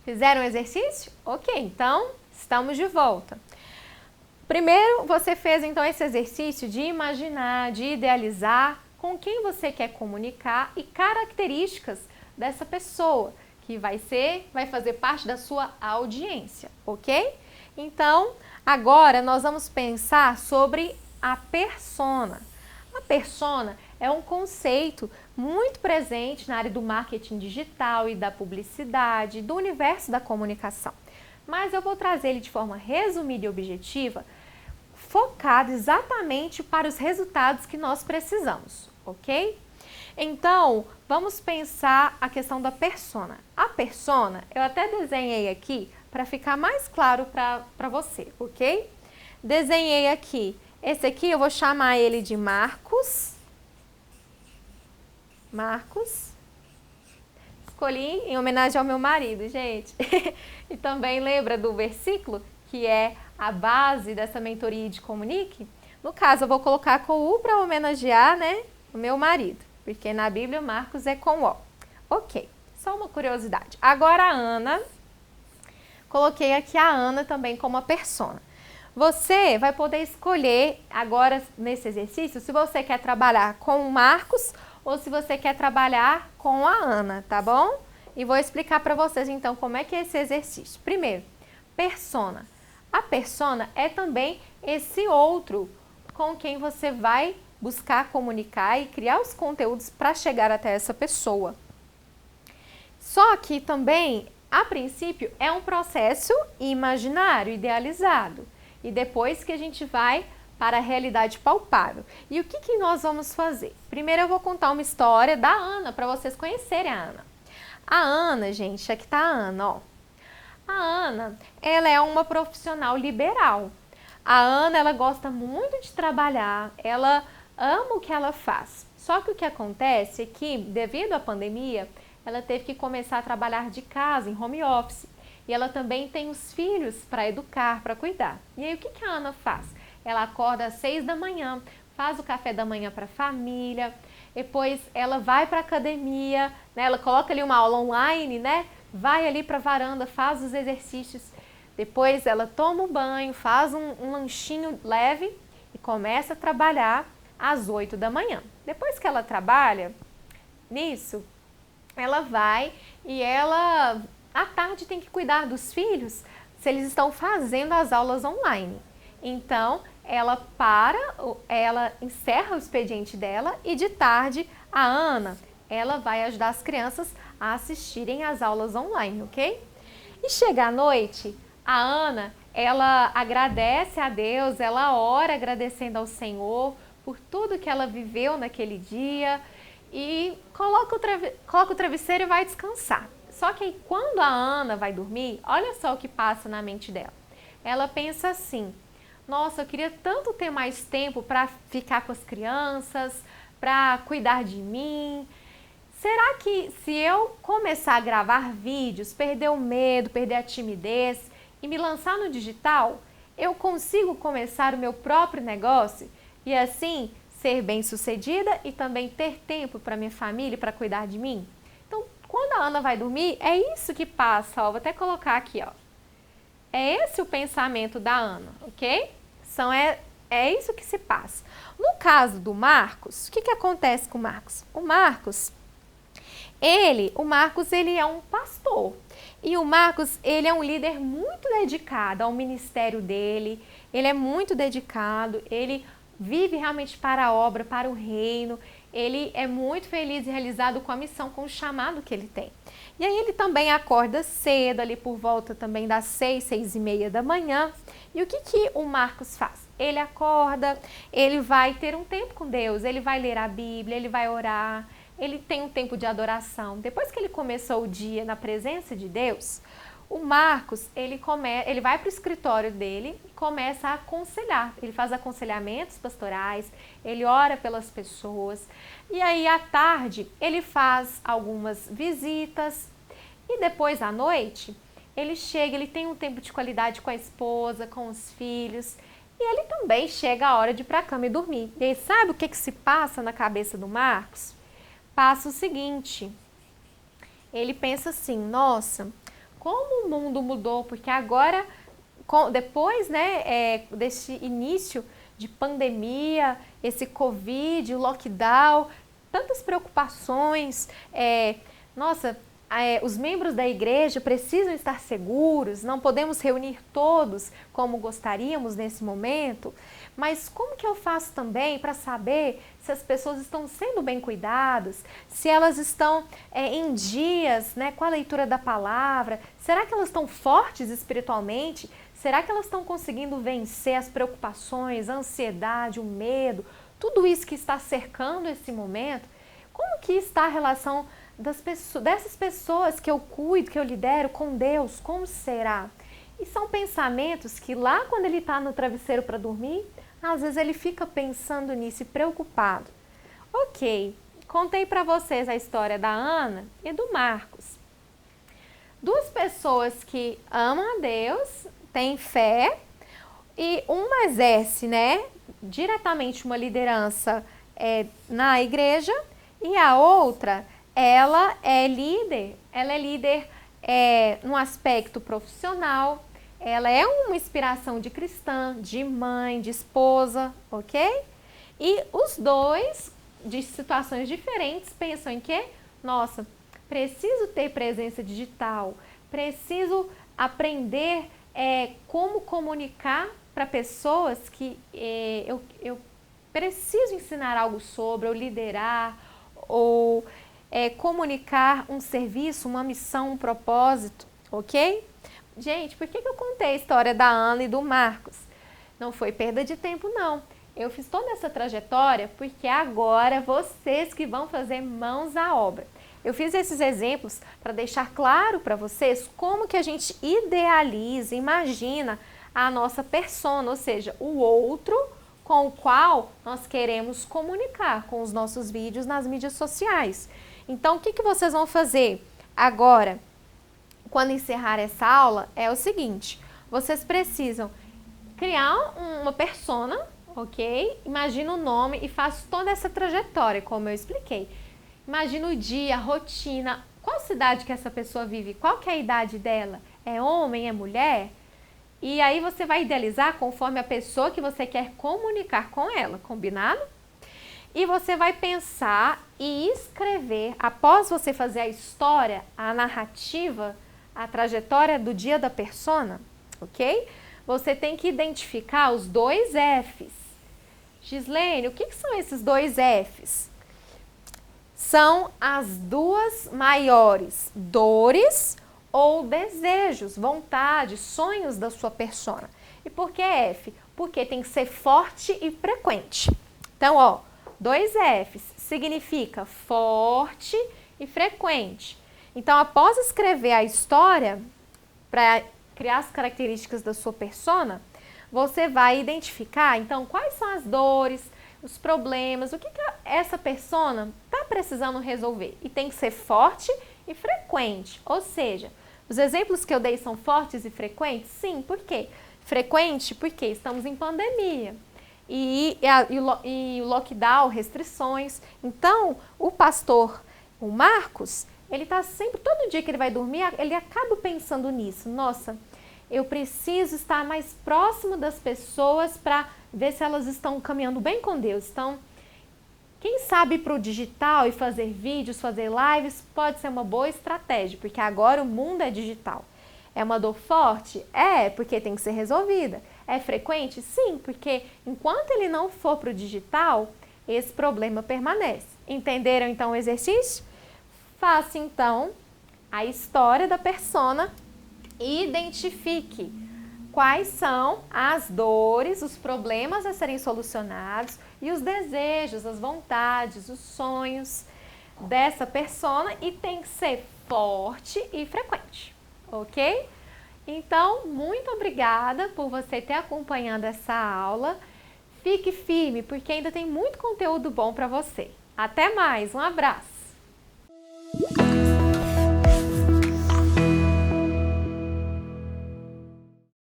Fizeram o exercício? Ok, então estamos de volta. Primeiro, você fez então esse exercício de imaginar, de idealizar com quem você quer comunicar e características dessa pessoa que vai fazer parte da sua audiência, ok? Então, agora nós vamos pensar sobre a persona. A persona é um conceito muito presente na área do marketing digital e da publicidade, do universo da comunicação. Mas eu vou trazer ele de forma resumida e objetiva, focado exatamente para os resultados que nós precisamos, ok? Então, vamos pensar a questão da persona. A persona, eu até desenhei aqui para ficar mais claro para você, ok? Desenhei aqui. Esse aqui eu vou chamar ele de Marcos. Marcos. Escolhi em homenagem ao meu marido, gente. E também lembra do versículo, que é a base dessa mentoria de comunique? No caso, eu vou colocar com U para homenagear, né, o meu marido. Porque na Bíblia, Marcos é com O. Ok, só uma curiosidade. Agora a Ana. Coloquei aqui a Ana também como a persona. Você vai poder escolher agora nesse exercício se você quer trabalhar com o Marcos ou se você quer trabalhar com a Ana, tá bom? E vou explicar para vocês então como é que é esse exercício. Primeiro, persona. A persona é também esse outro com quem você vai buscar comunicar e criar os conteúdos para chegar até essa pessoa. Só que também, a princípio, é um processo imaginário, idealizado. E depois que a gente vai para a realidade palpável. E o que nós vamos fazer? Primeiro eu vou contar uma história da Ana, para vocês conhecerem a Ana. A Ana, gente, aqui está a Ana, ó. A Ana, ela é uma profissional liberal. A Ana, ela gosta muito de trabalhar, ela ama o que ela faz. Só que o que acontece é que, devido à pandemia, ela teve que começar a trabalhar de casa, em home office. E ela também tem os filhos para educar, para cuidar. E aí, o que a Ana faz? Ela acorda às 6 da manhã, faz o café da manhã para a família, depois ela vai para a academia, né? Ela coloca ali uma aula online, né? Vai ali para a varanda, faz os exercícios, depois ela toma um banho, faz um lanchinho leve e começa a trabalhar às 8 da manhã. Depois que ela trabalha nisso, ela vai e ela, à tarde, tem que cuidar dos filhos se eles estão fazendo as aulas online. Então, ela encerra o expediente dela e de tarde a Ana, ela vai ajudar as crianças a assistirem às aulas online, ok? E chega à noite, a Ana, ela agradece a Deus, ela ora agradecendo ao Senhor por tudo que ela viveu naquele dia e coloca o travesseiro e vai descansar. Só que aí, quando a Ana vai dormir, olha só o que passa na mente dela. Ela pensa assim: nossa, eu queria tanto ter mais tempo para ficar com as crianças, para cuidar de mim. Será que se eu começar a gravar vídeos, perder o medo, perder a timidez e me lançar no digital, eu consigo começar o meu próprio negócio e assim ser bem-sucedida e também ter tempo para minha família, para cuidar de mim? Então, quando a Ana vai dormir, é isso que passa, ó, vou até colocar aqui, ó. É esse o pensamento da Ana, ok? É isso que se passa. No caso do Marcos, o que acontece com o Marcos? O Marcos, ele é um pastor. E o Marcos, ele é um líder muito dedicado ao ministério dele. Ele é muito dedicado, ele vive realmente para a obra, para o reino. Ele é muito feliz e realizado com a missão, com o chamado que ele tem. E aí ele também acorda cedo, ali por volta também das 6, 6:30 da manhã. E o que o Marcos faz? Ele acorda, ele vai ter um tempo com Deus, ele vai ler a Bíblia, ele vai orar, ele tem um tempo de adoração. Depois que ele começou o dia na presença de Deus, o Marcos, ele vai para o escritório dele e começa a aconselhar. Ele faz aconselhamentos pastorais, ele ora pelas pessoas. E aí, à tarde, ele faz algumas visitas. E depois, à noite, ele chega, ele tem um tempo de qualidade com a esposa, com os filhos. E ele também chega a hora de ir para a cama e dormir. E aí, sabe o que se passa na cabeça do Marcos? Passa o seguinte, ele pensa assim, nossa, como o mundo mudou, porque agora, depois, né, desse início de pandemia, esse Covid, o lockdown, tantas preocupações, nossa, os membros da igreja precisam estar seguros, não podemos reunir todos como gostaríamos nesse momento, mas como que eu faço também para saber se as pessoas estão sendo bem cuidadas, se elas estão em dias, né, com a leitura da palavra, será que elas estão fortes espiritualmente? Será que elas estão conseguindo vencer as preocupações, a ansiedade, o medo, tudo isso que está cercando esse momento? Como que está a relação dessas pessoas que eu cuido, que eu lidero com Deus? Como será? E são pensamentos que lá quando ele está no travesseiro para dormir, às vezes ele fica pensando nisso e preocupado. Ok, contei para vocês a história da Ana e do Marcos. Duas pessoas que amam a Deus, têm fé, e uma exerce, né, diretamente uma liderança na igreja, e a outra, ela é líder no aspecto profissional, ela é uma inspiração de cristã, de mãe, de esposa, ok? E os dois, de situações diferentes, pensam em que, nossa, preciso ter presença digital, preciso aprender como comunicar para pessoas que eu preciso ensinar algo sobre, ou liderar, ou comunicar um serviço, uma missão, um propósito, ok? Gente, por que eu contei a história da Ana e do Marcos? Não foi perda de tempo, não. Eu fiz toda essa trajetória porque agora vocês que vão fazer mãos à obra. Eu fiz esses exemplos para deixar claro para vocês como que a gente idealiza, imagina a nossa persona, ou seja, o outro com o qual nós queremos comunicar com os nossos vídeos nas mídias sociais. Então, o que vocês vão fazer agora, quando encerrar essa aula, é o seguinte, vocês precisam criar uma persona, ok? Imagina o nome e faça toda essa trajetória, como eu expliquei. Imagina o dia, a rotina, qual cidade que essa pessoa vive, qual que é a idade dela, é homem, é mulher? E aí você vai idealizar conforme a pessoa que você quer comunicar com ela, combinado? E você vai pensar e escrever, após você fazer a história, a narrativa, a trajetória do dia da persona, ok? Você tem que identificar os dois Fs. Gislene, o que são esses dois Fs? São as duas maiores dores ou desejos, vontades, sonhos da sua persona. E por que F? Porque tem que ser forte e frequente. Então, ó, dois Fs significa forte e frequente. Então, após escrever a história, para criar as características da sua persona, você vai identificar, então, quais são as dores, os problemas, o que essa persona está precisando resolver. E tem que ser forte e frequente. Ou seja, os exemplos que eu dei são fortes e frequentes? Sim, por quê? Frequente porque estamos em pandemia. E o lockdown, restrições. Então, o pastor, o Marcos, ele está sempre, todo dia que ele vai dormir, ele acaba pensando nisso. Nossa, eu preciso estar mais próximo das pessoas para ver se elas estão caminhando bem com Deus. Então, quem sabe para o digital e fazer vídeos, fazer lives, pode ser uma boa estratégia, porque agora o mundo é digital. É uma dor forte? É, porque tem que ser resolvida. É frequente? Sim, porque enquanto ele não for para o digital, esse problema permanece. Entenderam então o exercício? Faça então a história da persona e identifique quais são as dores, os problemas a serem solucionados e os desejos, as vontades, os sonhos dessa persona, e tem que ser forte e frequente, ok? Então, muito obrigada por você ter acompanhado essa aula. Fique firme, porque ainda tem muito conteúdo bom para você. Até mais, um abraço!